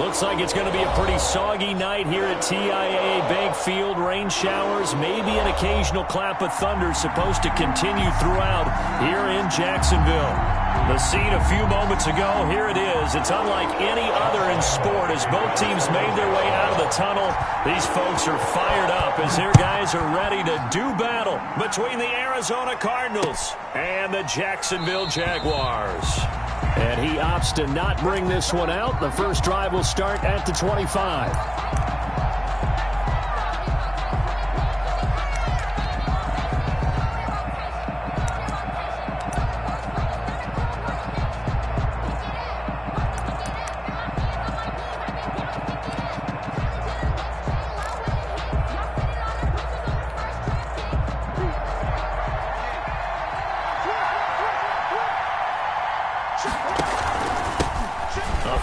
Looks like it's going to be a pretty soggy night here at TIAA Bank Field. Rain showers, maybe an occasional clap of thunder supposed to continue throughout here in Jacksonville. The scene a few moments ago, here it is. It's unlike any other in sport as both teams made their way out of the tunnel. These folks are fired up as their guys are ready to do battle between the Arizona Cardinals and the Jacksonville Jaguars. And he opts to not bring this one out. The first drive will start at the 25.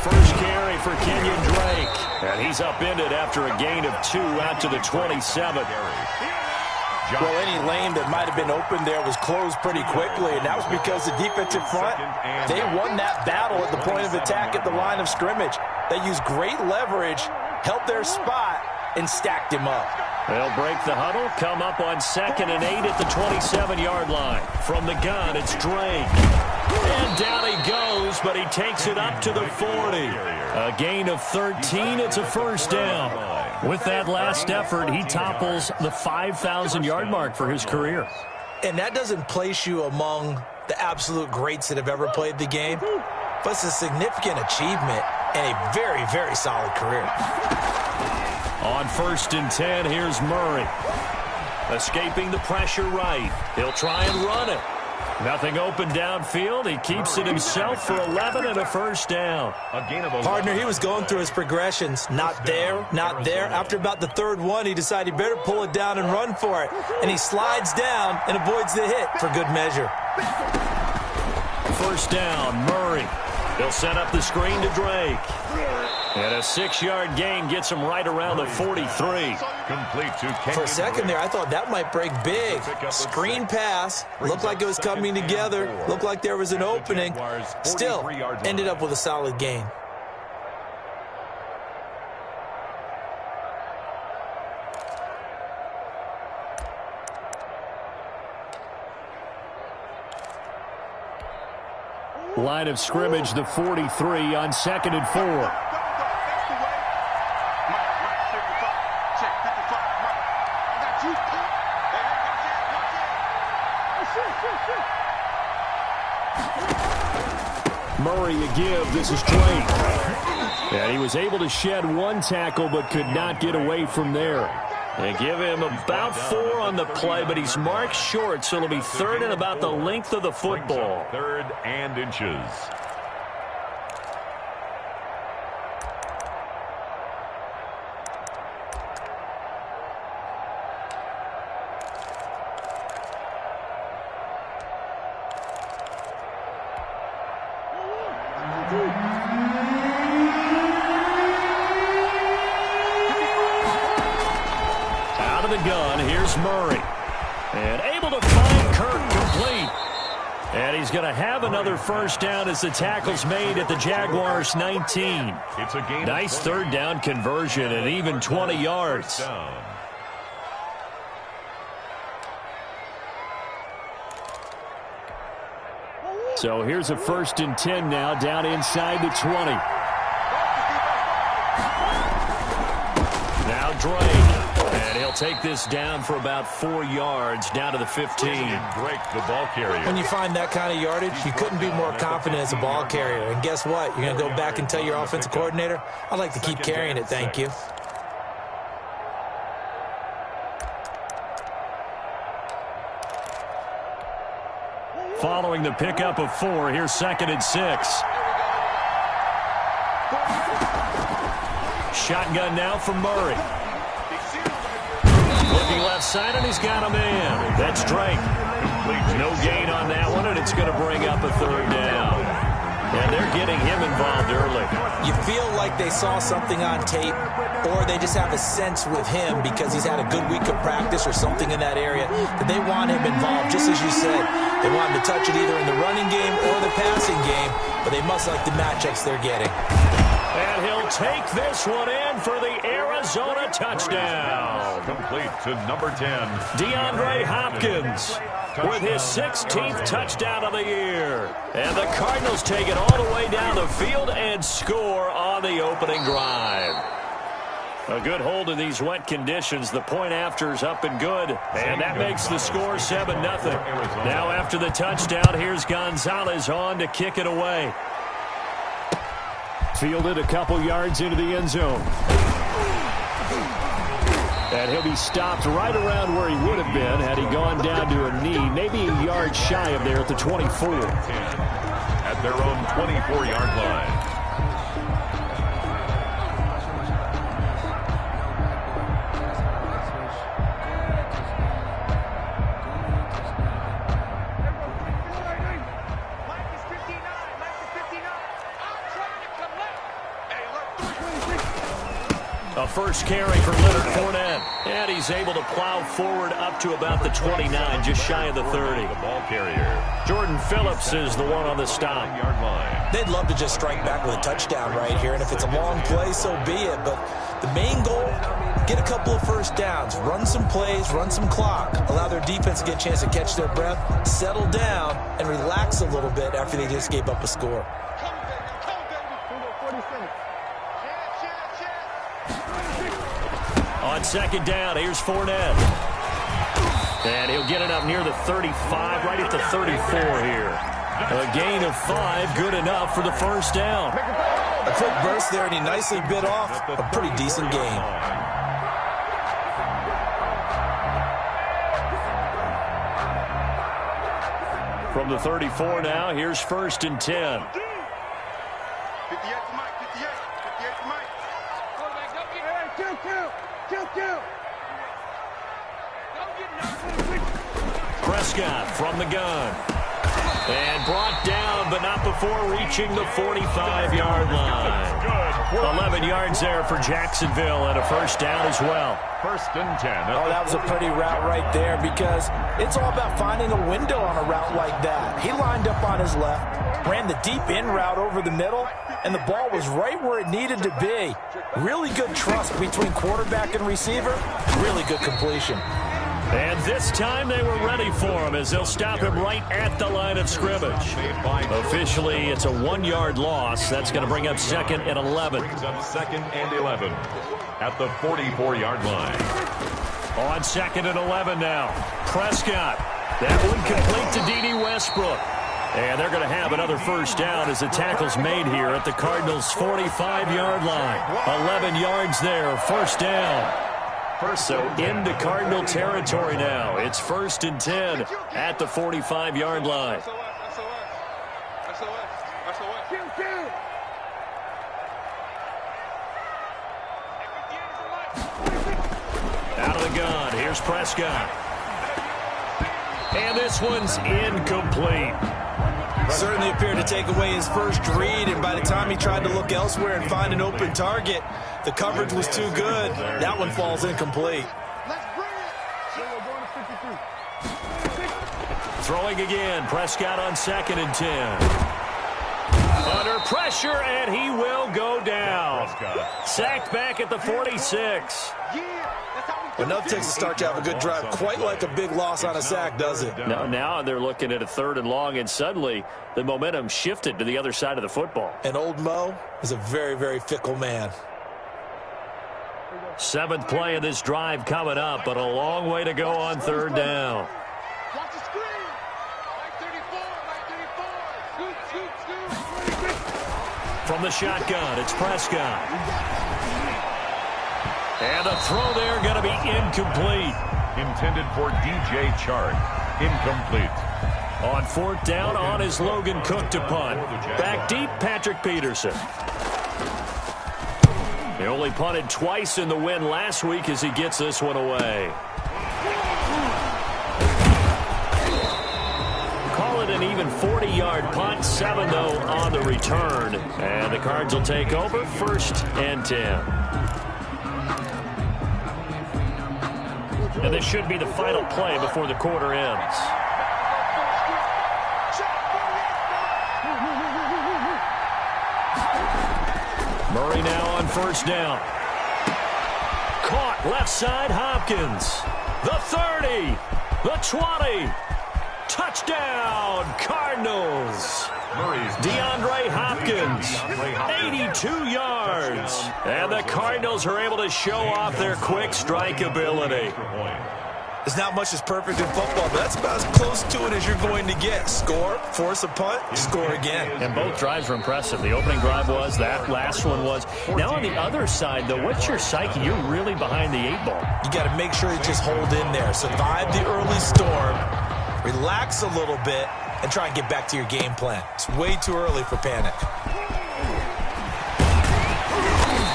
First carry for Kenyon Drake. And he's upended after a gain of 2 out to the 27. Well, any lane that might have been open there was closed pretty quickly, and that was because the defensive front, they won that battle at the point of attack at the line of scrimmage. They used great leverage, held their spot, and stacked him up. They'll break the huddle, come up on 2nd and 8 at the 27-yard line. From the gun, it's Drake. And down he goes, but he takes it up to the 40. A gain of 13. It's a first down. With that last effort, he topples the 5,000-yard mark for his career. And that doesn't place you among the absolute greats that have ever played the game, but it's a significant achievement and a very, very solid career. On 1st and 10, here's Murray. Escaping the pressure right. He'll try and run it. Nothing open downfield. He keeps it himself for 11 and a first down. Partner, he was going through his progressions. Not there, not there. After about the 3rd one, he decided he better pull it down and run for it. And he slides down and avoids the hit for good measure. First down, Murray. He'll set up the screen to Drake. And a 6-yard gain gets him right around the 43. For a second there, I thought that might break big. Screen pass. Looked like it was coming together. Looked like there was an opening. Still, ended up with a solid gain. Line of scrimmage, the 43 on 2nd and 4. Murray a give. This is Drake. And he was able to shed 1 tackle but could not get away from there. They give him about 4 on the play, but he's marked short, so it'll be 3rd and about the length of the football. 3rd and inches. Out of the gun, here's Murray. And able to find Kirk complete. And he's going to have another first down as the tackle's made at the Jaguars' 19. It's a gain. Nice 3rd down conversion and even 20 yards. So here's a 1st and 10 now down inside the 20. Now Drake. And he'll take this down for about 4 yards down to the 15. Drake, the ball carrier. When you find that kind of yardage, you couldn't be more confident as a ball carrier. And guess what? You're going to go back and tell your offensive coordinator, I'd like to keep carrying it, thank you. Following the pickup of 4, here's 2nd and 6. Shotgun now from Murray. Looking left side, and he's got a man. That's Drake. No gain on that one, and it's going to bring up a 3rd down. And they're getting him involved early. You feel like they saw something on tape, or they just have a sense with him because he's had a good week of practice or something in that area that they want him involved, just as you said. They want him to touch it either in the running game or the passing game, but they must like the matchups they're getting. And he'll take this one in for the Arizona touchdown. Complete to number 10. DeAndre Hopkins with his 16th touchdown of the year. And the Cardinals take it all the way down the field and score on the opening drive. A good hold in these wet conditions. The point after's up and good. And that makes the score 7-0. Now after the touchdown, here's Gonzalez on to kick it away. Fielded a couple yards into the end zone. And he'll be stopped right around where he would have been had he gone down to a knee, maybe a yard shy of there at the 24. At their own 24-yard line. A first carry for Leonard Fournette. And he's able to plow forward up to about the 29, just shy of the 30. The ball carrier. Jordan Phillips is the one on the stop. They'd love to just strike back with a touchdown right here, and if it's a long play, so be it. But the main goal, get a couple of first downs, run some plays, run some clock, allow their defense to get a chance to catch their breath, settle down, and relax a little bit after they just gave up a score. On second down, here's Fournette. And he'll get it up near the 35, right at the 34 here. A gain of 5, good enough for the first down. A quick burst there, and he nicely bit off a pretty decent gain. From the 34 now, here's first and 10. Prescott from the gun. And brought down, but not before reaching the 45-yard line. 11 yards there for Jacksonville, and a first down as well. First and 10. Oh, that was a pretty route right there, because it's all about finding a window on a route like that. He lined up on his left, ran the deep in route over the middle, and the ball was right where it needed to be. Really good trust between quarterback and receiver. Really good completion. And this time they were ready for him as they'll stop him right at the line of scrimmage. Officially, it's a 1-yard loss. That's going to bring up second and 11. Brings up second and 11 at the 44-yard line. On second and 11 now. Prescott. That one complete to Dede Westbrook. And they're going to have another first down as the tackle's made here at the Cardinals' 45-yard line. 11 yards there, first down. So into Cardinal territory now. It's first and 10 at the 45-yard line. Out of the gun, here's Prescott. And this one's incomplete. Certainly appeared to take away his first read, and by the time he tried to look elsewhere and find an open target, the coverage was too good. That one falls incomplete. Throwing again, Prescott on second and 10. Under pressure, and he will go down. Sacked back at the 46. Enough takes a start to have a good drive, quite like a big loss on a sack, does it? Now they're looking at a third and long, and suddenly the momentum shifted to the other side of the football. And old Mo is a very, very fickle man. 7th play of this drive coming up, but a long way to go on third down. From the shotgun, it's Prescott. And the throw there going to be incomplete. Intended for DJ Chark. Incomplete. On fourth down, on is Logan Cook to punt. Back deep, Patrick Peterson. He only punted twice in the win last week as he gets this one away. Call it an even 40-yard punt. 7, though, on the return. And the Cards will take over first and 10. And this should be the final play before the quarter ends. Murray now on first down. Caught left side, Hopkins. The 30, the 20. Touchdown, Cardinals. DeAndre Hopkins, 82 yards. And the Cardinals are able to show off their quick strike ability. There's not much that's perfect in football, but that's about as close to it as you're going to get. Score, force a punt, score again. And both drives were impressive. The opening drive was, that last one was. Now on the other side, though, what's your psyche? You're really behind the 8-ball. You got to make sure you just hold in there. Survive the early storm, relax a little bit, and try and get back to your game plan. It's way too early for panic.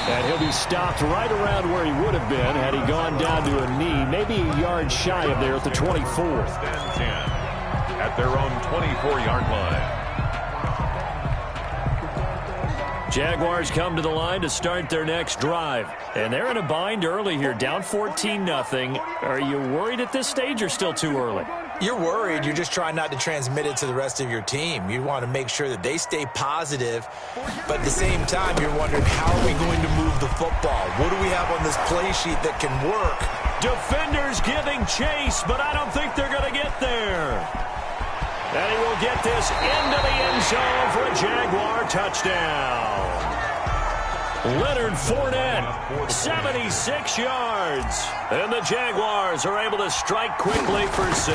And he'll be stopped right around where he would have been had he gone down to a knee, maybe a yard shy of there at the 24. At their own 24-yard line. Jaguars come to the line to start their next drive. And they're in a bind early here, down 14-0. Are you worried at this stage or still too early? You're worried. You're just trying not to transmit it to the rest of your team. You want to make sure that they stay positive. But at the same time, you're wondering, how are we going to move the football? What do we have on this play sheet that can work? Defenders giving chase, but I don't think they're going to get there. And he will get this into the end zone for a Jaguar touchdown. Leonard Fournette, 76 yards. And the Jaguars are able to strike quickly for 6.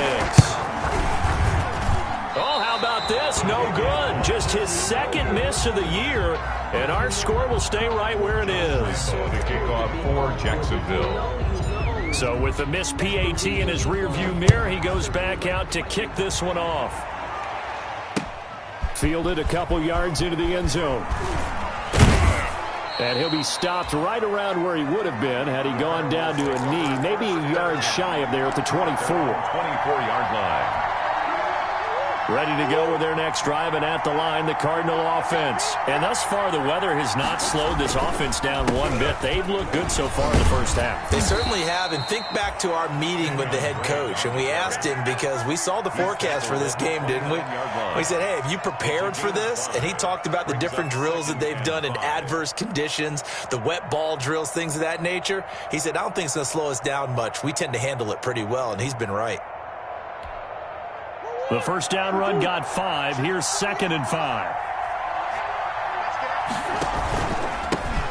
Oh, how about this? No good. Just his second miss of the year. And our score will stay right where it is. So the kickoff for Jacksonville. So with the missed PAT in his rearview mirror, he goes back out to kick this one off. Fielded a couple yards into the end zone. And he'll be stopped right around where he would have been had he gone down to a knee, maybe a yard shy of there at the 24. 24-yard line. Ready to go with their next drive, and at the line, the Cardinal offense. And thus far, the weather has not slowed this offense down one bit. They've looked good so far in the first half. They certainly have, and think back to our meeting with the head coach, and we asked him because we saw the forecast for this game, didn't we? We said, hey, have you prepared for this? And he talked about the different drills that they've done in adverse conditions, the wet ball drills, things of that nature. He said, I don't think it's going to slow us down much. We tend to handle it pretty well, and he's been right. The first down run got 5. Here's 2nd and 5.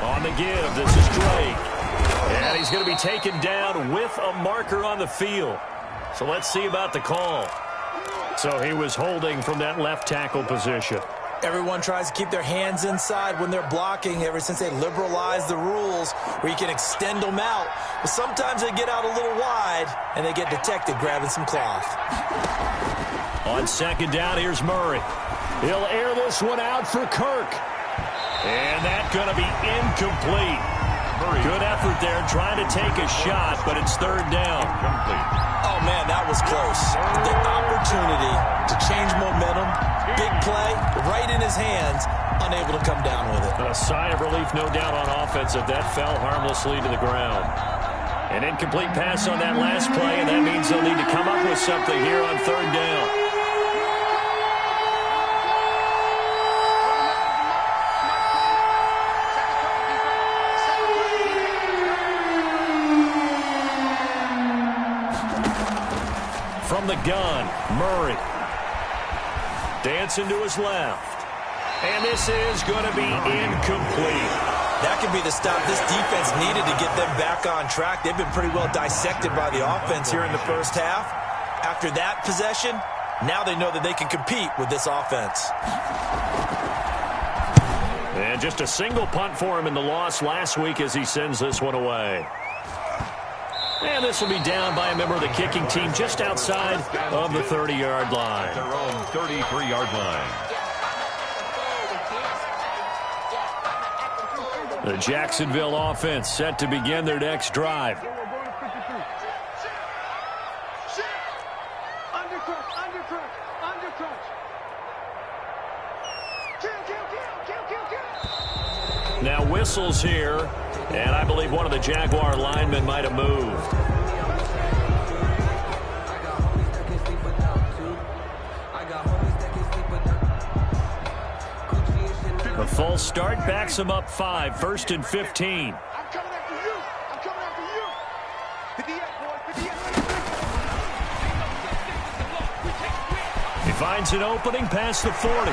On the give, this is Drake. And he's going to be taken down with a marker on the field. So let's see about the call. So he was holding from that left tackle position. Everyone tries to keep their hands inside when they're blocking ever since they liberalized the rules where you can extend them out. But sometimes they get out a little wide and they get detected grabbing some cloth. On 2nd down, here's Murray. He'll air this one out for Kirk. And that's going to be incomplete. Good effort there trying to take a shot, but it's 3rd down. Oh, man, that was close. The opportunity to change momentum, big play, right in his hands, unable to come down with it. A sigh of relief, no doubt, on offense if that fell harmlessly to the ground. An incomplete pass on that last play, and that means they'll need to come up with something here on 3rd down. From the gun, Murray. Dancing to his left. And this is going to be incomplete. That could be the stop this defense needed to get them back on track. They've been pretty well dissected by the offense here in the first half. After that possession, now they know that they can compete with this offense. And just a single punt for him in the loss last week as he sends this one away. And this will be down by a member of the kicking team just outside of the 30-yard line. Their own 33-yard line. The Jacksonville offense set to begin their next drive. Now whistles here, and I believe one of the Jaguar linemen might have moved. A false start backs him up 5, 1st and 15. I'm coming after you. I'm coming after you. Hit the end, boy. Hit the end. He finds an opening past the 40. And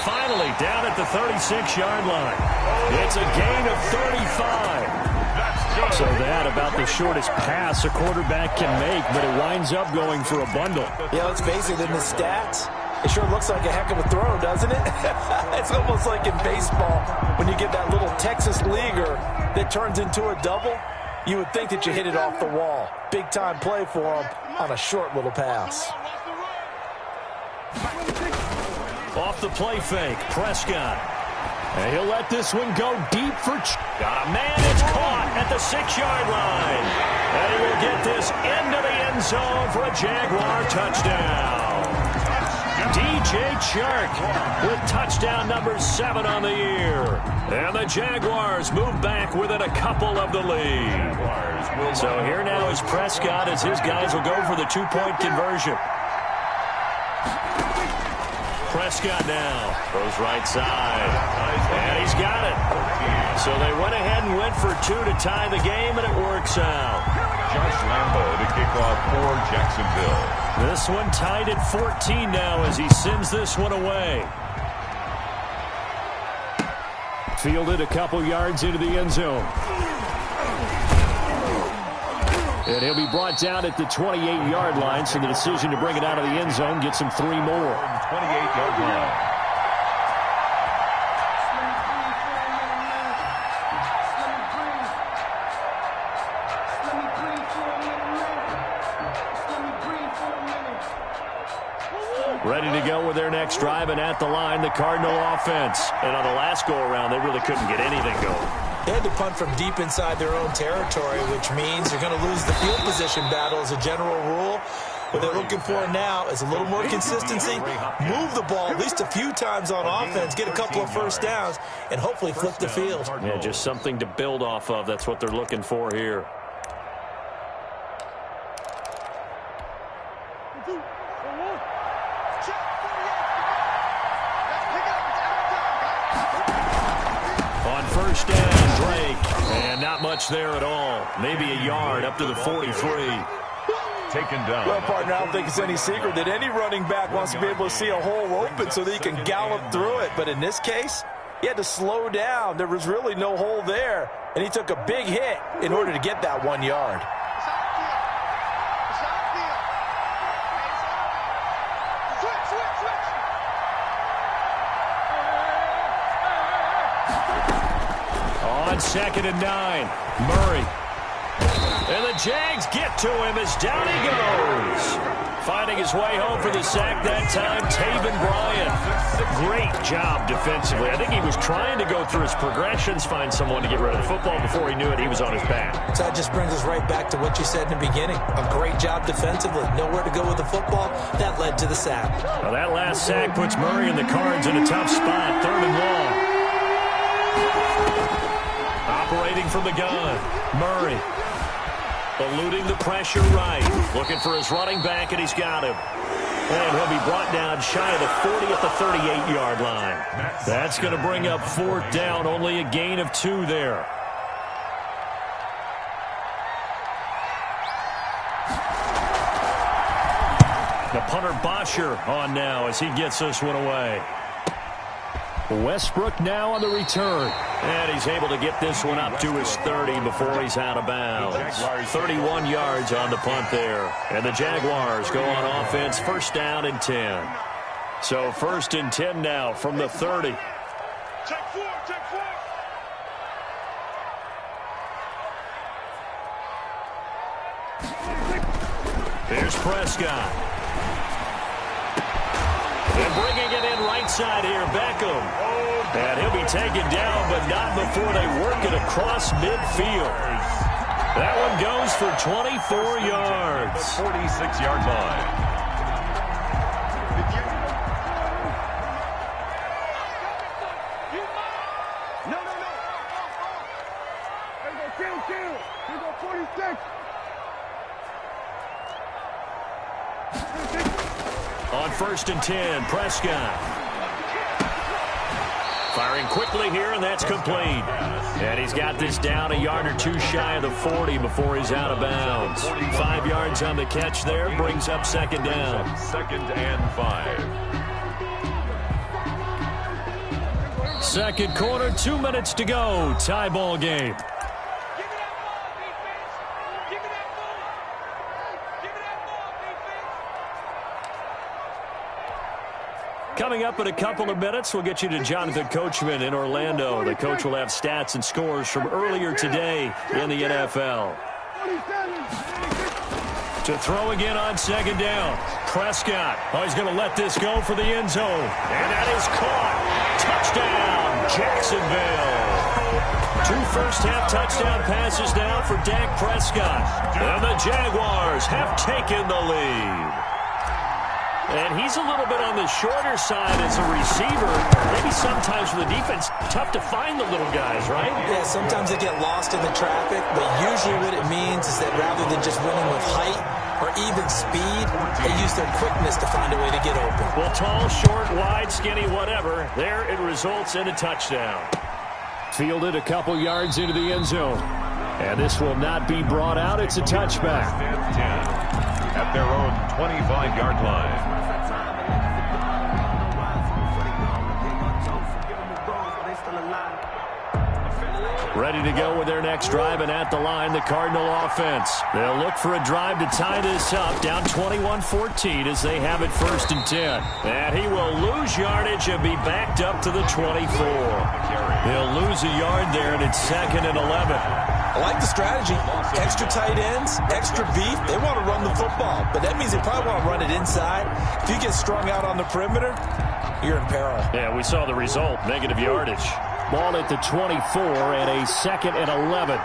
finally down at the 36-yard line. It's a gain of 35. So that about the shortest pass a quarterback can make, but it winds up going for a bundle. Yeah, let's face it, in the stats, it sure looks like a heck of a throw, doesn't it? It's almost like in baseball when you get that little Texas leaguer that turns into a double. You would think that you hit it off the wall. Big-time play for him on a short little pass. Off the play fake, Prescott. And he'll let this one go deep for... Got a man, it's caught at the 6-yard line. And he will get this into the end zone for a Jaguar touchdown. DJ Chark with touchdown number 7 on the year. And the Jaguars move back within a couple of the lead. So here now is Prescott as his guys will go for the 2-point conversion. Prescott now goes right side, and he's got it. So they went ahead and went for 2 to tie the game, and it works out. Josh Lambo to kick off for Jacksonville. This one tied at 14 now as he sends this one away. Fielded a couple yards into the end zone. And he'll be brought down at the 28-yard line, so the decision to bring it out of the end zone gets him 3 more. 28-yard line. Ready to go with their next drive, and at the line, the Cardinal offense. And on the last go-around, they really couldn't get anything going. They had to punt from deep inside their own territory, which means they're going to lose the field position battle as a general rule. What they're looking for now is a little more consistency, move the ball at least a few times on offense, get a couple of first downs, and hopefully flip the field. Yeah, just something to build off of. That's what they're looking for here. On first down, Drake. And not much there at all. Maybe a yard up to the 43. Taken down. Well, partner, I don't think it's any secret that any running back wants to be able to see a hole open so that he can gallop through it. But in this case, he had to slow down. There was really no hole there, and he took a big hit in order to get that 1 yard. On 2nd and 9, Murray. And the Jags get to him as down he goes. Finding his way home for the sack that time, Taven Bryan. Great job defensively. I think he was trying to go through his progressions, find someone to get rid of the football. Before he knew it, he was on his back. So that just brings us right back to what you said in the beginning. A great job defensively. Nowhere to go with the football. That led to the sack. Now that last sack puts Murray and the Cards in a tough spot. 3rd and long. Operating from the gun, Murray. Eluding the pressure right. Looking for his running back, and he's got him. And he'll be brought down shy of the 40 at the 38-yard line. That's going to bring up 4th down. Only a gain of 2 there. The punter Bosher on now as he gets this one away. Westbrook now on the return. And he's able to get this one up to his 30 before he's out of bounds. 31 yards on the punt there. And the Jaguars go on offense, 1st down and 10. So 1st and 10 now from the 30. Check 4, check 4. Here's Prescott. And bringing it in right side here, Beckham. And he'll be taken down, but not before they work it across midfield. That one goes for 24 yards. The 46-yard line. No. There go kill. There go 46. On 1st and 10, Prescott. Firing quickly here, and that's complete. And he's got this down a yard or two shy of the 40 before he's out of bounds. 5 yards on the catch there, brings up second down. 2nd and 5. Second quarter, 2 minutes to go. Tie ball game. Coming up in a couple of minutes, we'll get you to Jonathan Coachman in Orlando. The coach will have stats and scores from earlier today in the NFL. To throw again on second down. Prescott. Oh, he's going to let this go for the end zone. And that is caught. Touchdown, Jacksonville. 2 first-half touchdown passes now for Dak Prescott. And the Jaguars have taken the lead. And he's a little bit on the shorter side as a receiver. Maybe sometimes for the defense, tough to find the little guys, right? Yeah, sometimes they get lost in the traffic, but usually what it means is that rather than just winning with height or even speed, they use their quickness to find a way to get open. Well, tall, short, wide, skinny, whatever, there it results in a touchdown. Fielded a couple yards into the end zone. And this will not be brought out. It's a touchback. 10 at their own 25-yard line. Ready to go with their next drive, and at the line, the Cardinal offense. They'll look for a drive to tie this up, down 21-14 as they have it 1st and 10. And he will lose yardage and be backed up to the 24. He'll lose a yard there, and it's 2nd and 11. I like the strategy. Extra tight ends, extra beef. They want to run the football, but that means they probably want to run it inside. If you get strung out on the perimeter, you're in peril. Yeah, we saw the result, negative yardage. Ball at the 24 and a 2nd and 11.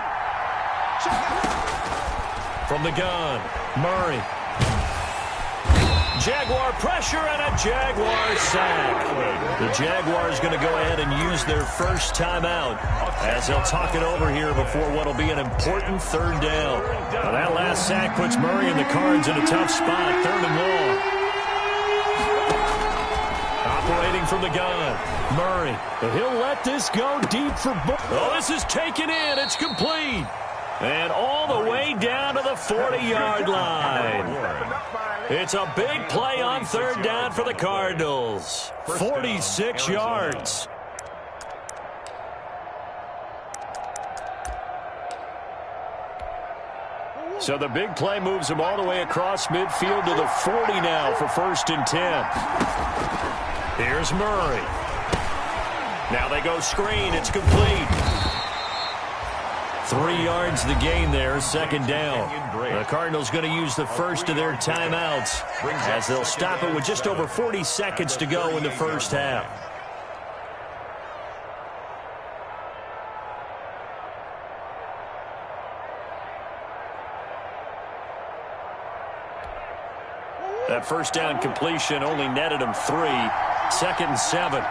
From the gun, Murray. Jaguar pressure and a Jaguar sack. The Jaguars going to go ahead and use their first timeout as they'll talk it over here before what will be an important 3rd down. Now that last sack puts Murray and the Cards in a tough spot, 3rd and long. Operating from the gun, Murray. He'll let this go deep for Oh, this is taken in. It's complete. And all the way down to the 40-yard line. It's a big play on 3rd down for the Cardinals. 46 yards. So the big play moves them all the way across midfield to the 40 now for 1st and 10. Here's Murray. Now they go screen. It's complete. 3 yards the gain there, 2nd down. The Cardinals going to use the first of their timeouts as they'll stop it with just over 40 seconds to go in the first half. That first down completion only netted him 3. 2nd and 7.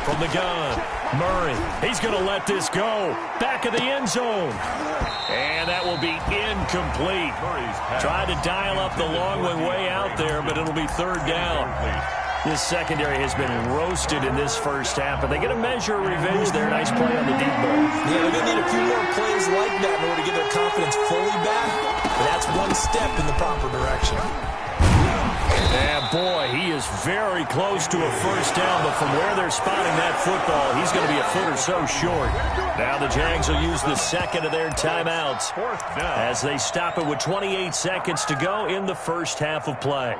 From the gun, Murray. He's going to let this go. Back of the end zone. And that will be incomplete. Tried to dial up the long one way out there, but it'll be 3rd down. This secondary has been roasted in this first half, but they get a measure of revenge there. Nice play on the deep ball. Yeah, they're going to need a few more plays like that in order to get their confidence fully back. But that's one step in the proper direction. And boy, he is very close to a first down, but from where they're spotting that football, he's going to be a foot or so short. Now the Jags will use the second of their timeouts as they stop it with 28 seconds to go in the first half of play.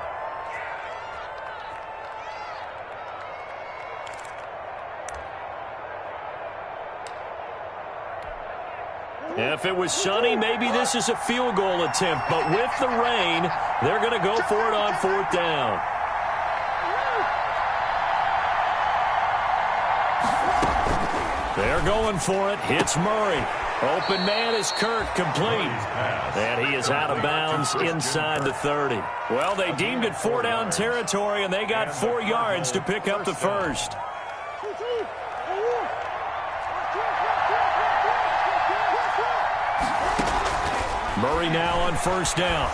If it was sunny, maybe this is a field goal attempt. But with the rain, they're going to go for it on 4th down. They're going for it. Hits Murray. Open man is Kirk, complete. And he is out of bounds inside the 30. Well, they deemed it 4-down territory, and they got 4 yards to pick up the first. Murray now on 1st down.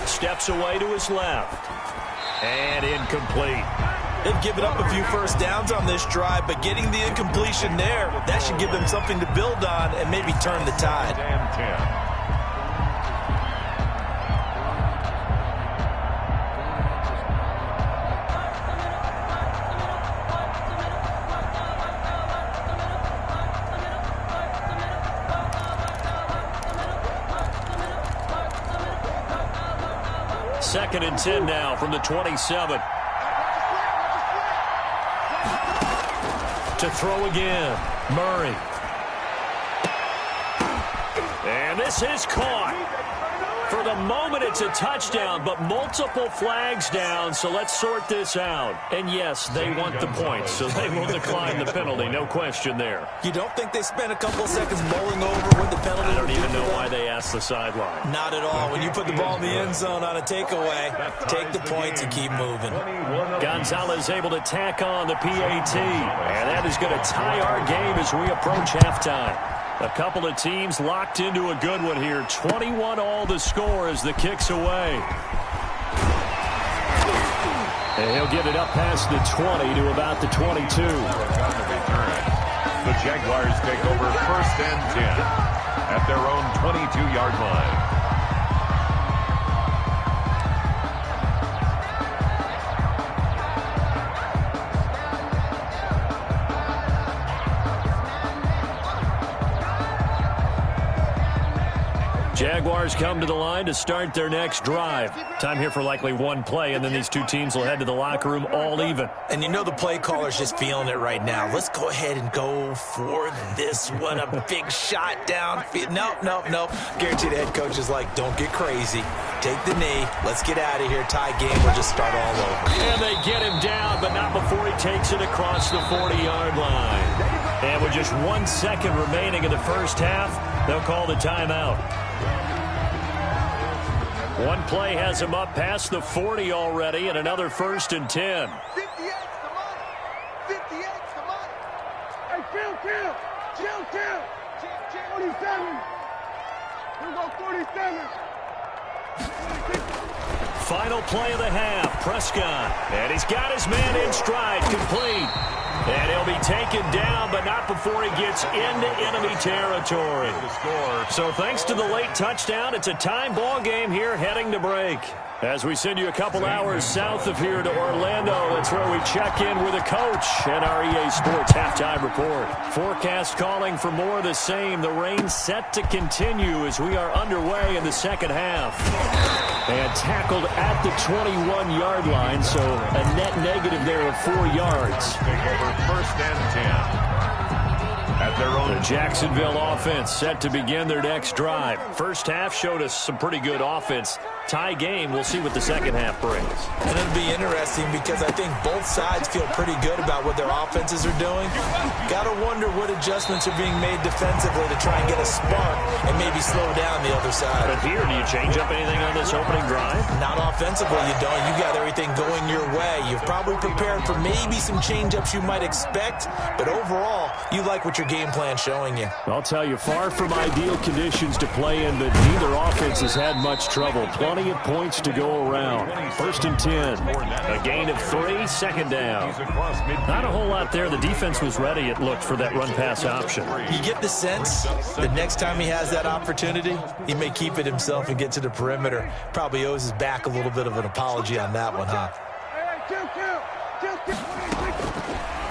Steps away to his left. And incomplete. They've given up a few first downs on this drive, but getting the incompletion there, that should give them something to build on and maybe turn the tide. And 10. Second and 10 now from the 27. To throw again, Murray. And this is caught. For the moment, it's a touchdown, but multiple flags down, so let's sort this out. And yes, they want the points, so they will decline the penalty, no question there. You don't think they spent a couple seconds mulling over what the penalty? I don't even know why they asked the sideline. Not at all. When you put the ball in the end zone on a takeaway, take the points and keep moving. Gonzalez able to tack on the PAT, and that is going to tie our game as we approach halftime. A couple of teams locked into a good one here. 21 all the score as the kick's away. And he'll get it up past the 20 to about the 22. The Jaguars take over first and 10 at their own 22-yard line. Jaguars come to the line to start their next drive. Time here for likely one play, and then these two teams will head to the locker room all even. And you know the play caller's just feeling it right now. Let's go ahead and go for this one. A big shot down. Nope. Guarantee the head coach is like, don't get crazy. Take the knee. Let's get out of here. Tie game. We'll just start all over. And they get him down, but not before he takes it across the 40-yard line. And with just 1 second remaining in the first half, they'll call the timeout. One play has him up past the 40 already, and another first and 10. 58's the money. 58's the money. Hey, chill. 47. We'll go 47. Final play of the half, Prescott. And he's got his man in stride, complete. And he'll be taken down, but not before he gets into enemy territory. So thanks to the late touchdown, it's a time ball game here heading to break. As we send you a couple hours south of here to Orlando, that's where we check in with a coach and our EA Sports halftime report. Forecast calling for more of the same. The rain set to continue as we are underway in the second half. And tackled at the 21-yard line, so a net negative there of 4 yards. Take over first and 10. At their own. The Jacksonville offense set to begin their next drive. First half showed us some pretty good offense. Tie game, we'll see what the second half brings. And it'll be interesting because I think both sides feel pretty good about what their offenses are doing. Got to wonder what adjustments are being made defensively to try and get a spark and maybe slow down the other side. But here, do you change up anything on this opening drive? Not offensively, you don't. You got everything going your way. You've probably prepared for maybe some change-ups you might expect, but overall, you like what your game plan's showing you. I'll tell you, far from ideal conditions to play in, but neither offense has had much trouble. Plenty of points to go around. First and 10. A gain of 3, second down. Not a whole lot there. The defense was ready, it looked, for that run-pass option. You get the sense the next time he has that opportunity, he may keep it himself and get to the perimeter. Probably owes his back a little bit of an apology on that one, huh?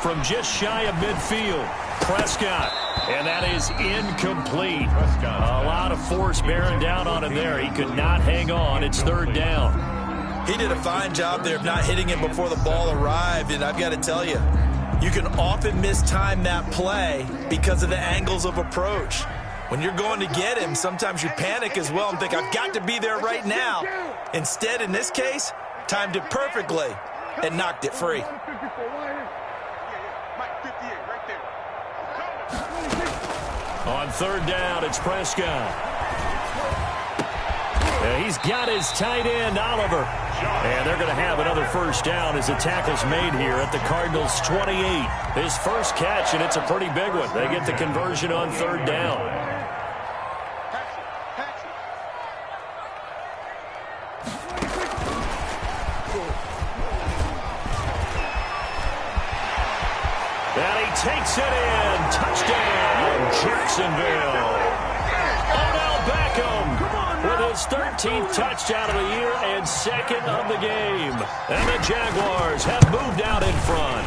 From just shy of midfield, Prescott. And that is incomplete. A lot of force bearing down on him there. He could not hang on. It's third down. He did a fine job there of not hitting him before the ball arrived, and I've got to tell you, you can often mistime that play because of the angles of approach. When you're going to get him, sometimes you panic as well and think, I've got to be there right now. Instead, in this case, timed it perfectly and knocked it free. On third down, it's Prescott. He's got his tight end, Oliver. And they're going to have another first down as the tackle's made here at the Cardinals' 28. His first catch, and it's a pretty big one. They get the conversion on third down. And he takes it in. Touchdown, Jacksonville. Odell Beckham with his 13th touchdown of the year and second of the game. And the Jaguars have moved out in front.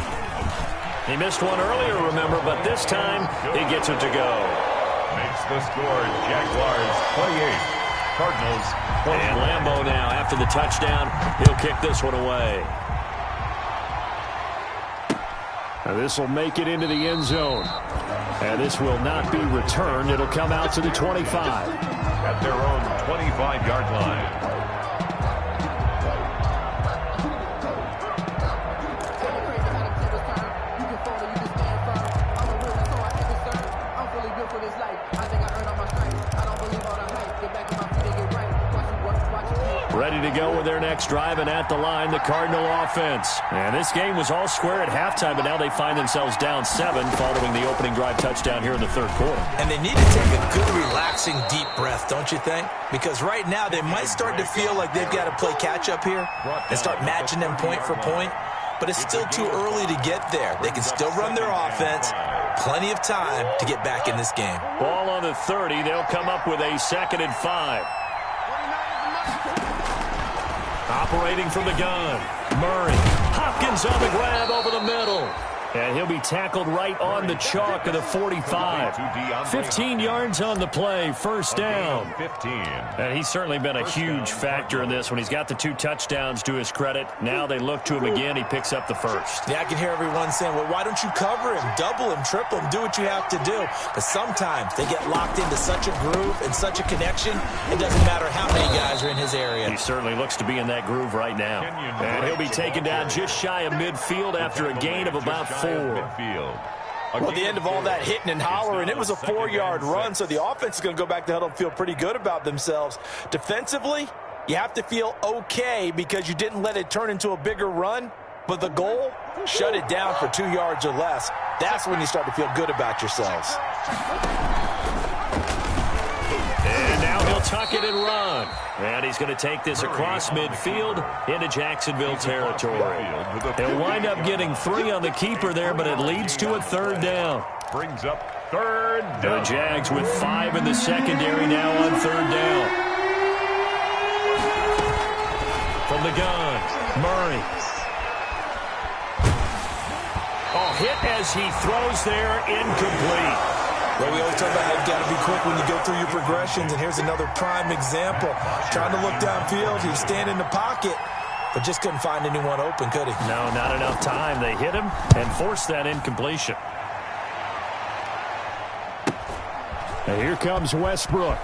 He missed one earlier, remember, but this time he gets it to go. Makes the score Jaguars 28, Cardinals 20. And Lambeau now, after the touchdown, he'll kick this one away. Now this will make it into the end zone. And this will not be returned. It'll come out to the 25. At their own 25-yard line. Ready to go with their next drive, and at the line, the Cardinal offense. And this game was all square at halftime, but now they find themselves down 7 following the opening drive touchdown here in the third quarter. And they need to take a good, relaxing, deep breath, don't you think? Because right now they might start to feel like they've got to play catch-up here and start matching them point for point. But it's still too early to get there. They can still run their offense. Plenty of time to get back in this game. Ball on the 30. They'll come up with a 2nd and 5. Operating from the gun, Murray. Hopkins on the grab over the middle. And he'll be tackled right on the chalk of the 45. 15 yards on the play, first down. 15. And he's certainly been a huge factor in this when he's got the 2 touchdowns to his credit. Now they look to him again. He picks up the first. Yeah, I can hear everyone saying, well, why don't you cover him, double him, triple him, do what you have to do. But sometimes they get locked into such a groove and such a connection, it doesn't matter how many guys are in his area. He certainly looks to be in that groove right now. And he'll be taken down just shy of midfield after a gain of about 4. Well, at the end of all that hitting and hollering, it was a 4-yard run, so the offense is going to go back to huddle and feel pretty good about themselves. Defensively, you have to feel okay because you didn't let it turn into a bigger run, but the goal, shut it down for 2 yards or less. That's when you start to feel good about yourselves. And now he'll tuck it and run. And he's going to take this across midfield into Jacksonville territory. He'll wind up getting 3 on the keeper there, but it leads to a 3rd down. Brings up 3rd down. The Jags with 5 in the secondary now on 3rd down. From the gun, Murray. Oh, hit as he throws there, incomplete. Well, we always talk about how you've got to be quick when you go through your progressions, and here's another prime example. Trying to look downfield, he's standing in the pocket, but just couldn't find anyone open, could he? No, not enough time. They hit him and forced that incompletion. And here comes Westbrook.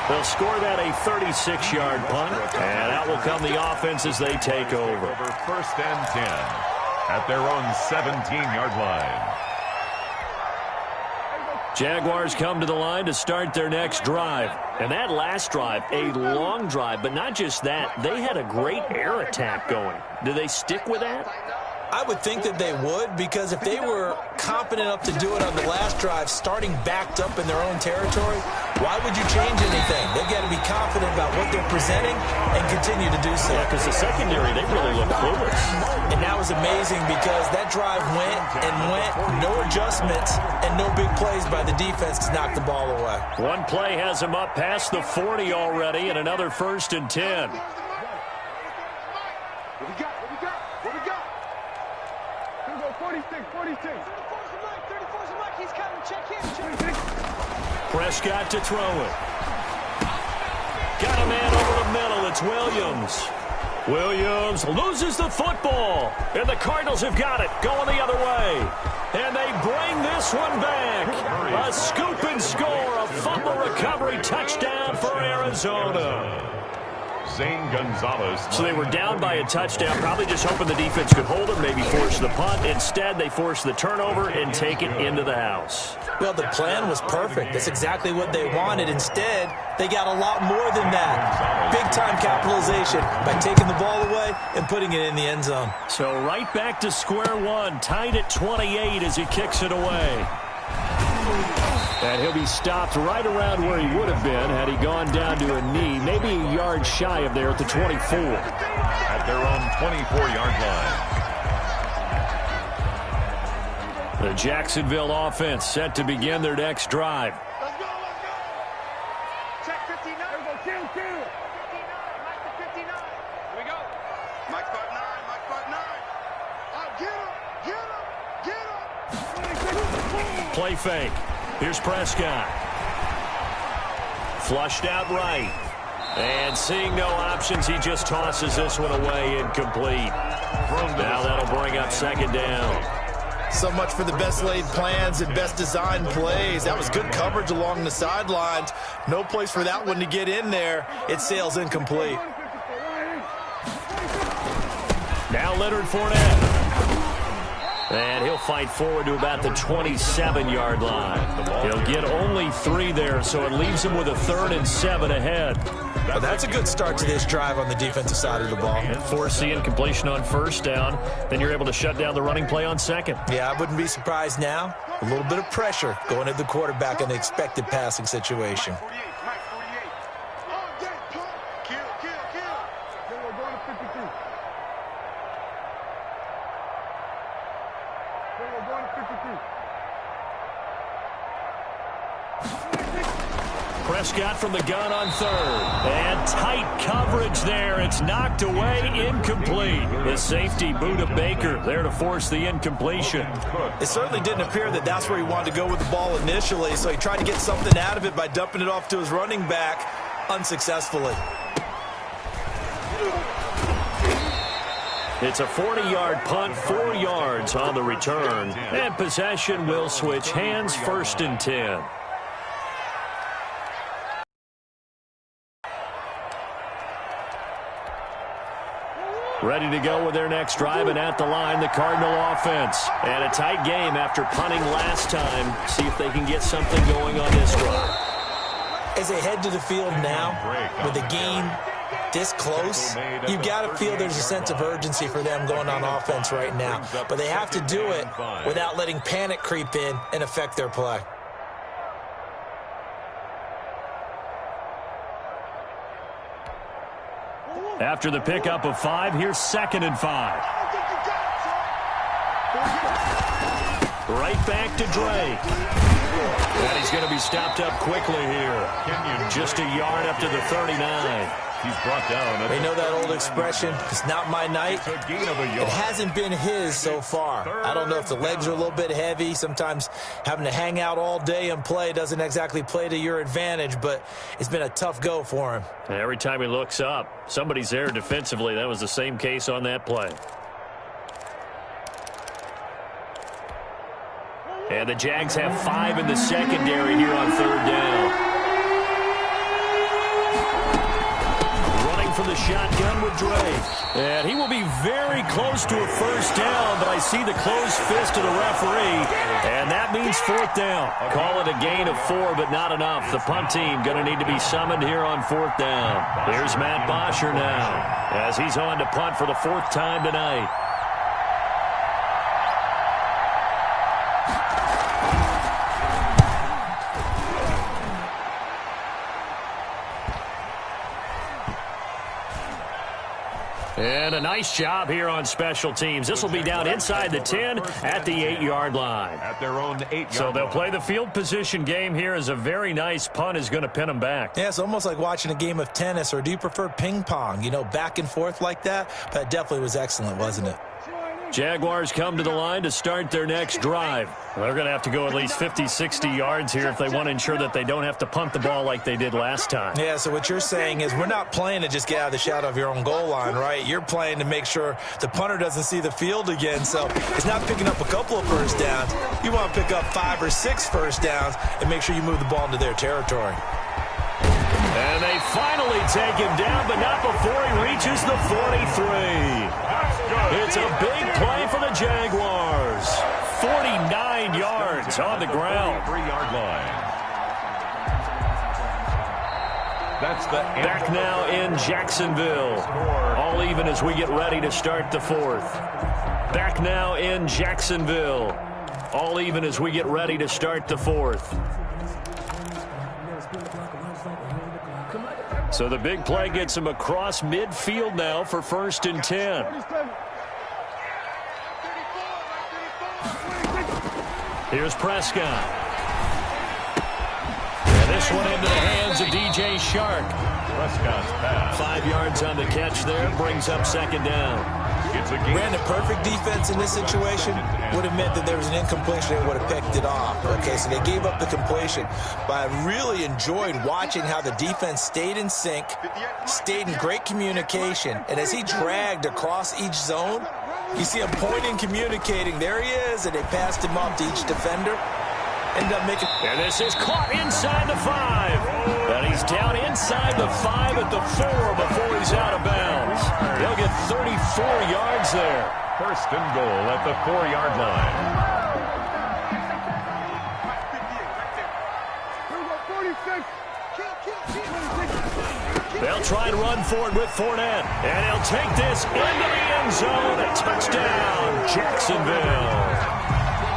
They'll score that a 36-yard punt, and out will come the offense as they take over. 1st and 10 at their own 17-yard line. Jaguars come to the line to start their next drive. And that last drive, a long drive, but not just that. They had a great air attack going. Do they stick with that? I would think that they would, because if they were confident enough to do it on the last drive, starting backed up in their own territory, why would you change anything? They've got to be confident about what they're presenting and continue to do so. Yeah, because the secondary, they really look clueless. And that was amazing because that drive went and went, no adjustments, and no big plays by the defense to knock the ball away. One play has them up past the 40 already, and another 1st and 10. What we got? 46. 34's the mic. He's coming. Check in. Prescott to throw it. Got a man over the middle. It's Williams. Williams loses the football. And the Cardinals have got it. Going the other way. And they bring this one back. A scoop and score. A fumble recovery touchdown for Arizona. Zane Gonzalez. So they were down by a touchdown, probably just hoping the defense could hold it, maybe force the punt. Instead, they force the turnover and take it into the house. Well, the plan was perfect. That's exactly what they wanted. Instead, they got a lot more than that. Big-time capitalization by taking the ball away and putting it in the end zone. So right back to square one, tied at 28 as he kicks it away. And he'll be stopped right around where he would have been had he gone down to a knee, maybe a yard shy of there at the 24. At their own 24-yard line. The Jacksonville offense set to begin their next drive. Let's go, let's go. Check 59. There we go, kill. 59, Mike to 59. Here we go. Mike 59, Mike 59. Oh, get him. Play fake. Here's Prescott. Flushed out right. And seeing no options, he just tosses this one away, incomplete. Now that'll bring up second down. So much for the best laid plans and best designed plays. That was good coverage along the sidelines. No place for that one to get in there. It sails incomplete. Now Leonard Fournette. And he'll fight forward to about the 27-yard line. He'll get only 3 there, so it leaves him with a 3rd and 7 ahead. Well, that's a good start to this drive on the defensive side of the ball. And force the incompletion on first down. Then you're able to shut down the running play on second. Yeah, I wouldn't be surprised now. A little bit of pressure going at the quarterback in the expected passing situation. Mike 48. Oh, yeah, pump. Kill. Then we're going to 52. Then we're going to 52. Prescott from the gun on 3rd. And tight coverage there. It's knocked away, incomplete. The safety, Buda Baker, there to force the incompletion. It certainly didn't appear that that's where he wanted to go with the ball initially, so he tried to get something out of it by dumping it off to his running back unsuccessfully. It's a 40-yard punt, 4 yards on the return. And possession will switch hands, 1st and 10. Ready to go with their next drive, and at the line, the Cardinal offense. And a tight game after punting last time. See if they can get something going on this drive. As they head to the field now, with the game this close, you've got to feel there's a sense of urgency for them going on offense right now. But they have to do it without letting panic creep in and affect their play. After the pickup of 5, here's 2nd and 5. Right back to Drake. And he's going to be stopped up quickly here. Just a yard up to the 39. He's brought down. They know that old expression, it's not my night. It hasn't been his so far. I don't know if the legs are a little bit heavy. Sometimes having to hang out all day and play doesn't exactly play to your advantage, but it's been a tough go for him. Every time he looks up, somebody's there defensively. That was the same case on that play. And the Jags have 5 in the secondary here on 3rd down. From the shotgun with Drake. And he will be very close to a 1st down, but I see the closed fist of the referee, and that means 4th down. Call it a gain of 4, but not enough. The punt team going to need to be summoned here on 4th down. Here's Matt Bosher now, as he's on to punt for the 4th time tonight. And a nice job here on special teams. This will be down inside the 10 at the 8-yard line. At their own 8-yard So they'll play the field position game here as a very nice punt is going to pin them back. Yeah, it's almost like watching a game of tennis, or do you prefer ping pong? You know, back and forth like that? But it definitely was excellent, wasn't it? Jaguars come to the line to start their next drive. They're going to have to go at least 50, 60 yards here if they want to ensure that they don't have to punt the ball like they did last time. Yeah, so what you're saying is we're not playing to just get out of the shadow of your own goal line, right? You're playing to make sure the punter doesn't see the field again. So it's not picking up a couple of first downs. You want to pick up 5 or 6 first downs and make sure you move the ball into their territory. And they finally take him down, but not before he reaches the 43. It's a big play for the Jaguars. 49 yards on the ground. 3-yard line. That's the Back now in Jacksonville. All even as we get ready to start the 4th. Back now in Jacksonville. All even as we get ready to start the 4th. So the big play gets him across midfield now for 1st and 10. Here's Prescott. And this one into the hands of DJ Shark. Prescott's pass. 5 yards on the catch there. Brings up second down. Brandon, perfect defense in this situation would have meant that there was an incompletion. They would have picked it off. Okay, so they gave up the completion. But I really enjoyed watching how the defense stayed in sync, stayed in great communication. And as he dragged across each zone, you see him pointing, communicating. There he is, and they passed him off to each defender. Ended up making... And this is caught inside the 5. And he's down inside the 5 at the 4 before he's out of bounds. He'll get 34 yards there. First and goal at the 4-yard line. They'll try and run for it with Fournette. And he'll take this into the end zone. A touchdown, Jacksonville.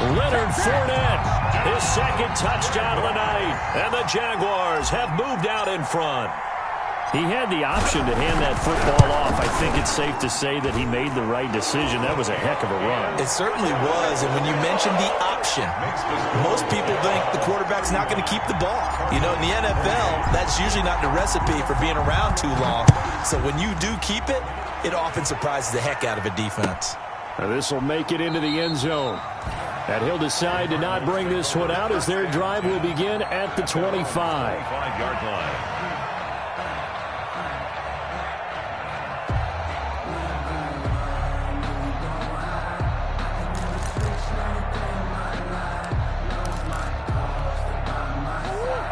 Leonard Fournette, his second touchdown of the night. And the Jaguars have moved out in front. He had the option to hand that football off. I think it's safe to say that he made the right decision. That was a heck of a run. It certainly was. And when you mentioned the option, most people think the quarterback's not going to keep the ball. You know, in the NFL, that's usually not the recipe for being around too long. So when you do keep it, it often surprises the heck out of a defense. Now this will make it into the end zone. And he'll decide to not bring this one out as their drive will begin at the 25. 5-yard line.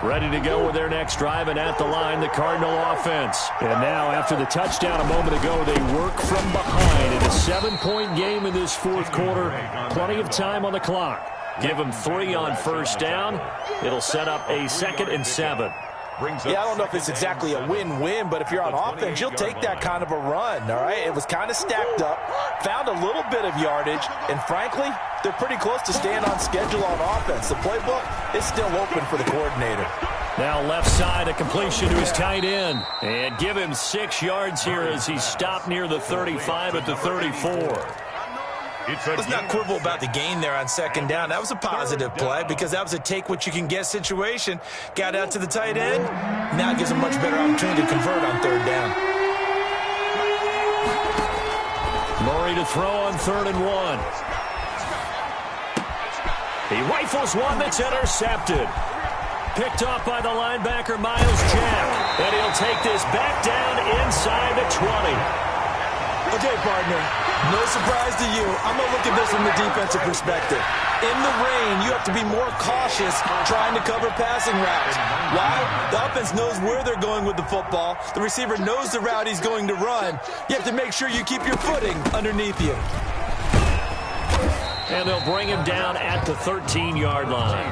Ready to go with their next drive, and at the line, the Cardinal offense. And now, after the touchdown a moment ago, they work from behind in a 7-point game in this fourth quarter. Plenty of time on the clock. Give them 3 on first down. It'll set up a 2nd and 7. Yeah, I don't know if it's exactly a win-win, but if you're on offense, you'll take that kind of a run, all right? It was kind of stacked up, found a little bit of yardage, and frankly, they're pretty close to staying on schedule on offense. The playbook is still open for the coordinator. Now left side, a completion to his tight end. And give him 6 yards here as he stopped near the 35 at the 34. Let's not quibble about the gain there on second down. That was a positive play because that was a take-what-you-can-get situation. Got out to the tight end. Now it gives him a much better opportunity to convert on third down. Murray to throw on 3rd and 1. He rifles one that's intercepted. Picked off by the linebacker, Miles Jack. And he'll take this back down inside the 20. Okay, partner, no surprise to you. I'm going to look at this from the defensive perspective. In the rain, you have to be more cautious trying to cover passing routes. Why? The offense knows where they're going with the football. The receiver knows the route he's going to run. You have to make sure you keep your footing underneath you. And they'll bring him down at the 13-yard line.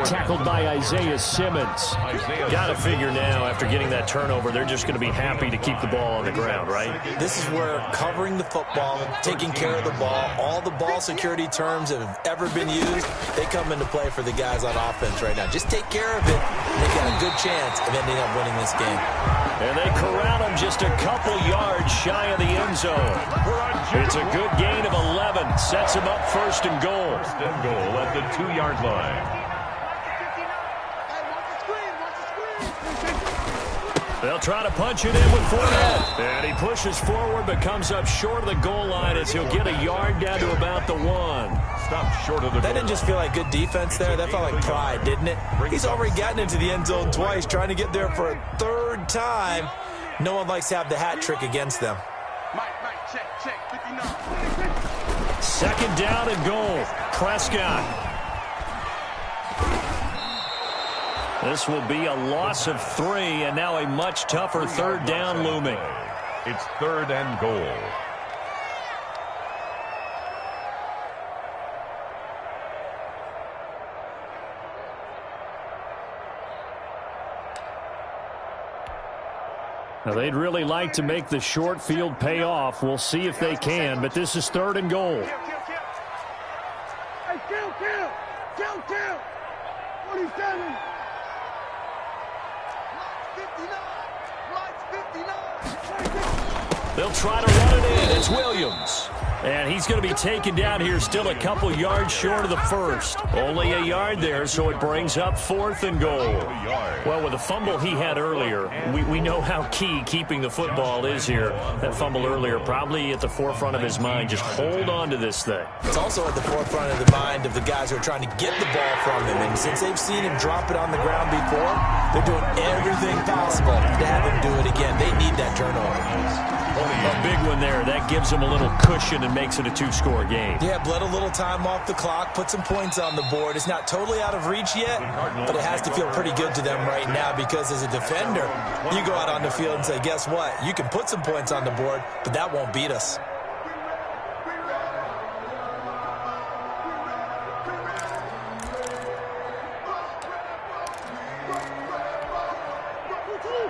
Tackled by Isaiah Simmons. Got to figure now, after getting that turnover, they're just going to be happy to keep the ball on the ground, right? This is where covering the football, taking care of the ball, all the ball security terms that have ever been used, they come into play for the guys on offense right now. Just take care of it, and they've got a good chance of ending up winning this game. And they corral him just a couple yards shy of the end zone. It's a good gain of 11. Sets him up 1st and goal. 1st and goal at the 2-yard line. They'll try to punch it in with Fournette. And he pushes forward but comes up short of the goal line as he'll get a yard down to about the 1. Stopped short of the goal. That didn't just feel like good defense there. That felt like pride, didn't it? He's already gotten into the end zone twice, trying to get there for a 3rd time. No one likes to have the hat trick against them. Check, 59. 2nd down and goal. Prescott. This will be a loss of 3, and now a much tougher 3rd down looming. It's 3rd and goal. Now, they'd really like to make the short field pay off. We'll see if they can, but this is 3rd and goal. Hey, kill. 47. They'll try to run it in. It's Williams. And he's going to be taken down here still a couple yards short of the first. Only a yard there, so it brings up 4th and goal. Well, with the fumble he had earlier, we know how key keeping the football is here. That fumble earlier probably at the forefront of his mind. Just hold on to this thing. It's also at the forefront of the mind of the guys who are trying to get the ball from him. And since they've seen him drop it on the ground before, they're doing everything possible to have him do it again. They need that turnover. A big one there. That gives them a little cushion and makes it a 2-score game. Yeah, bled a little time off the clock, put some points on the board. It's not totally out of reach yet, but it has to feel pretty good to them right now because as a defender, you go out on the field and say, guess what? You can put some points on the board, but that won't beat us.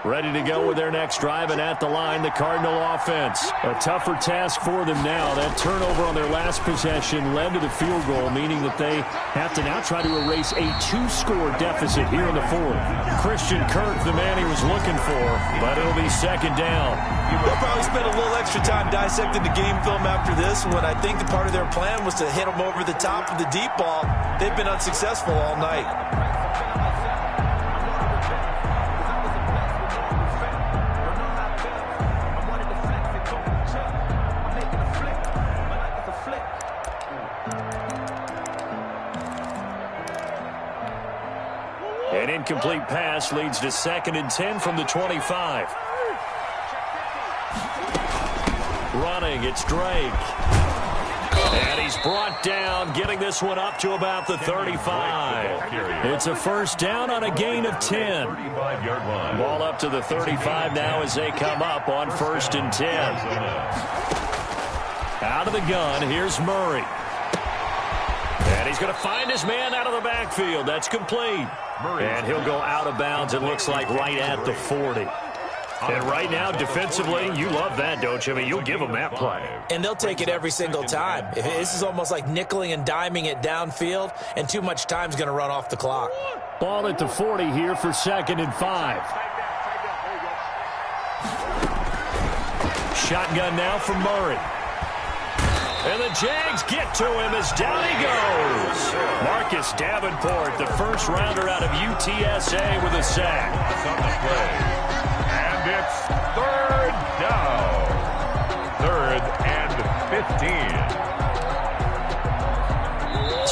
Ready to go with their next drive, and at the line, the Cardinal offense. A tougher task for them now. That turnover on their last possession led to the field goal, meaning that they have to now try to erase a 2-score deficit here in the 4th. Christian Kirk, the man he was looking for, but it'll be 2nd down. They'll probably spend a little extra time dissecting the game film after this, when I think the part of their plan was to hit them over the top of the deep ball. They've been unsuccessful all night. An incomplete pass leads to 2nd and 10 from the 25. Running, it's Drake. And he's brought down, getting this one up to about the 35. It's a 1st down on a gain of 10. Ball up to the 35 now as they come up on 1st and 10. Out of the gun, here's Murray. And he's going to find his man out of the backfield. That's complete. And he'll go out of bounds, it looks like, right at the 40. And right now, defensively, you love that, don't you? I mean, you'll give them that play. And they'll take it every single time. This is almost like nickeling and diming it downfield, and too much time's going to run off the clock. Ball at the 40 here for 2nd and 5. Shotgun now for Murray. And the Jags get to him as down he goes. Marcus Davenport, the 1st rounder out of UTSA with a sack. And it's 3rd down. 3rd and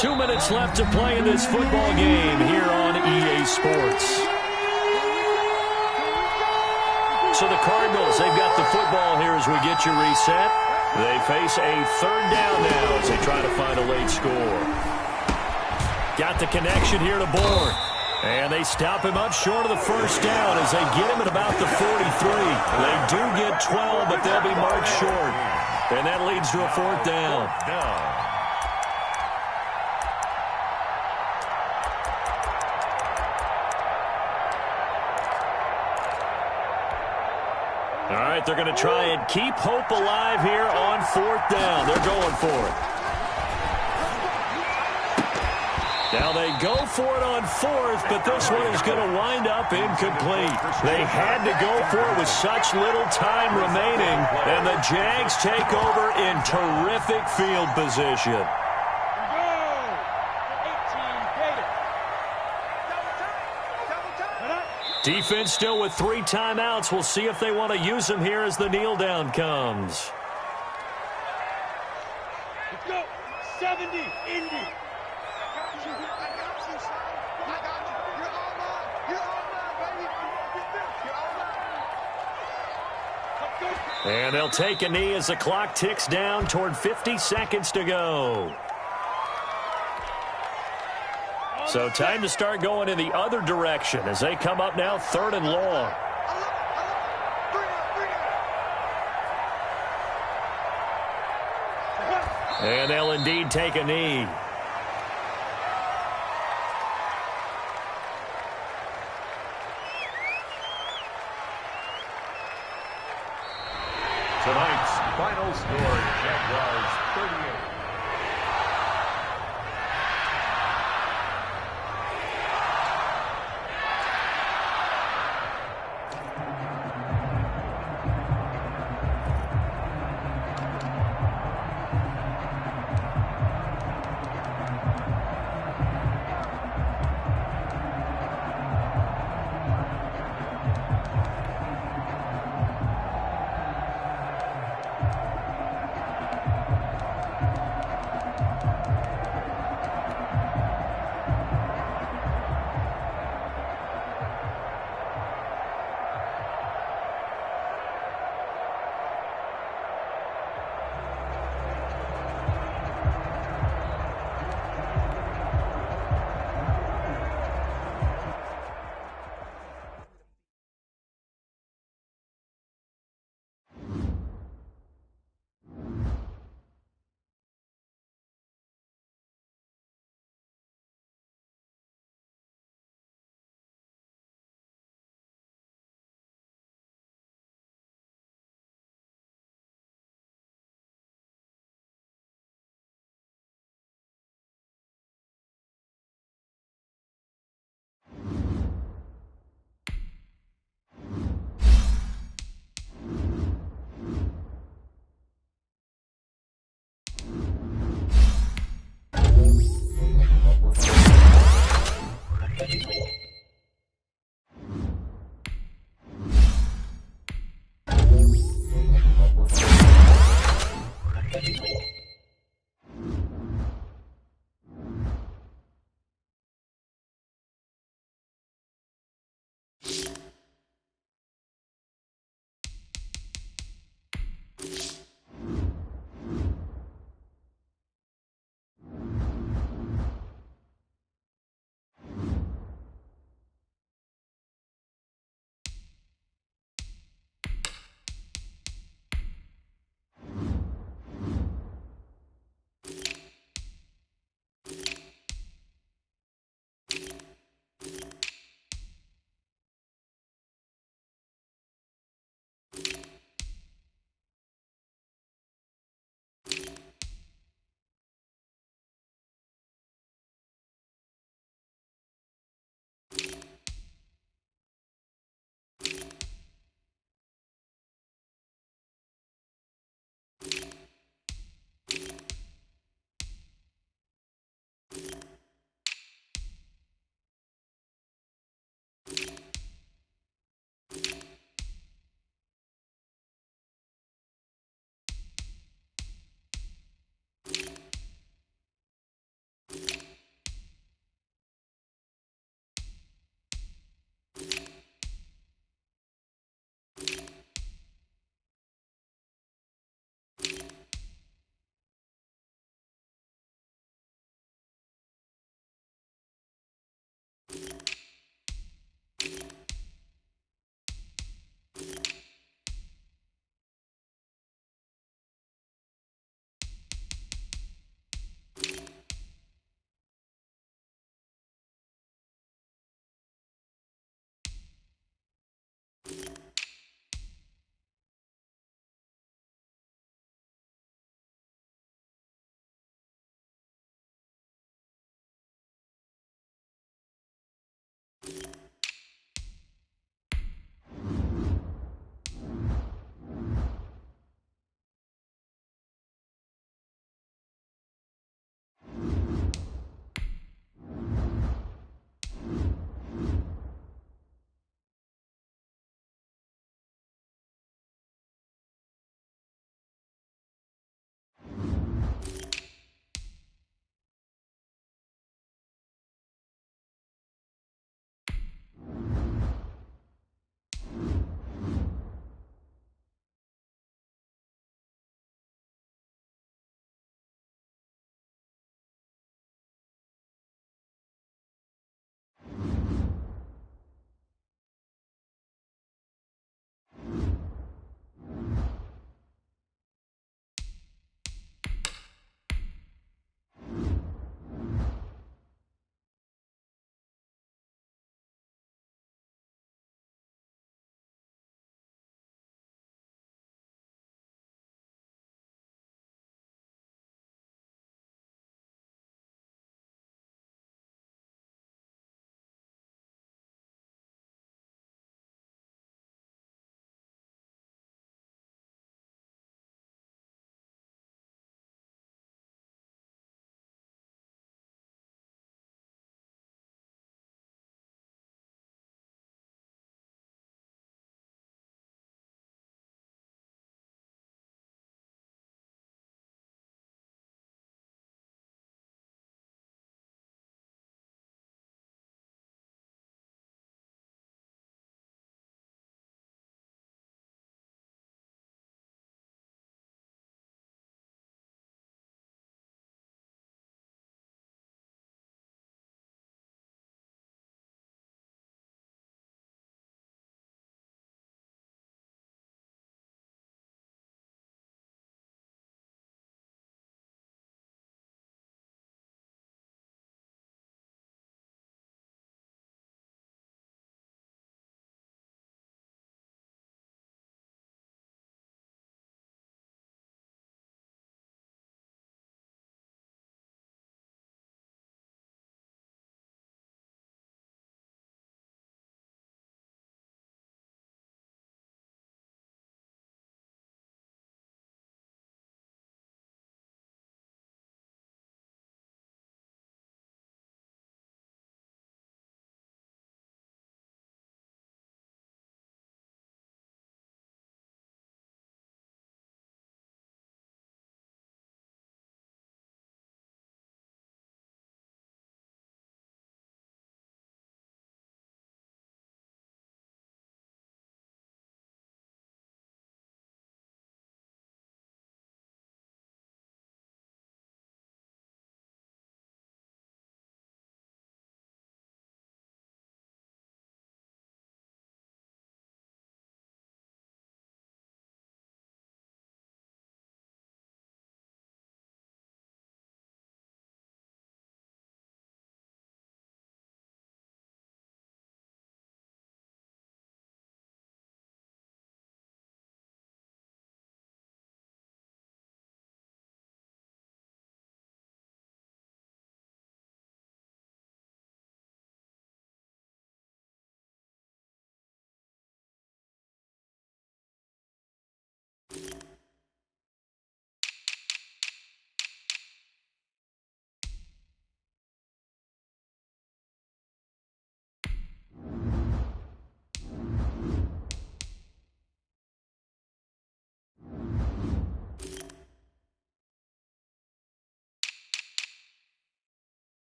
15. 2 minutes left to play in this football game here on EA Sports. So the Cardinals, they've got the football here as we get you reset. They face a 3rd down now as they try to find a late score. Got the connection here to Bourne. And they stop him up short of the 1st down as they get him at about the 43. They do get 12, but they'll be marked short. And that leads to a 4th down. All right, they're going to try and keep hope alive here on 4th down. They're going for it. Now they go for it on 4th, but this one is going to wind up incomplete. They had to go for it with such little time remaining, and the Jags take over in terrific field position. Defense still with 3 timeouts. We'll see if they want to use them here as the kneel down comes. Let's go. 70, Indy. And they'll take a knee as the clock ticks down toward 50 seconds to go. So time to start going in the other direction as they come up now 3rd and long. And they'll indeed take a knee. Tonight's final score, Jaguars 38.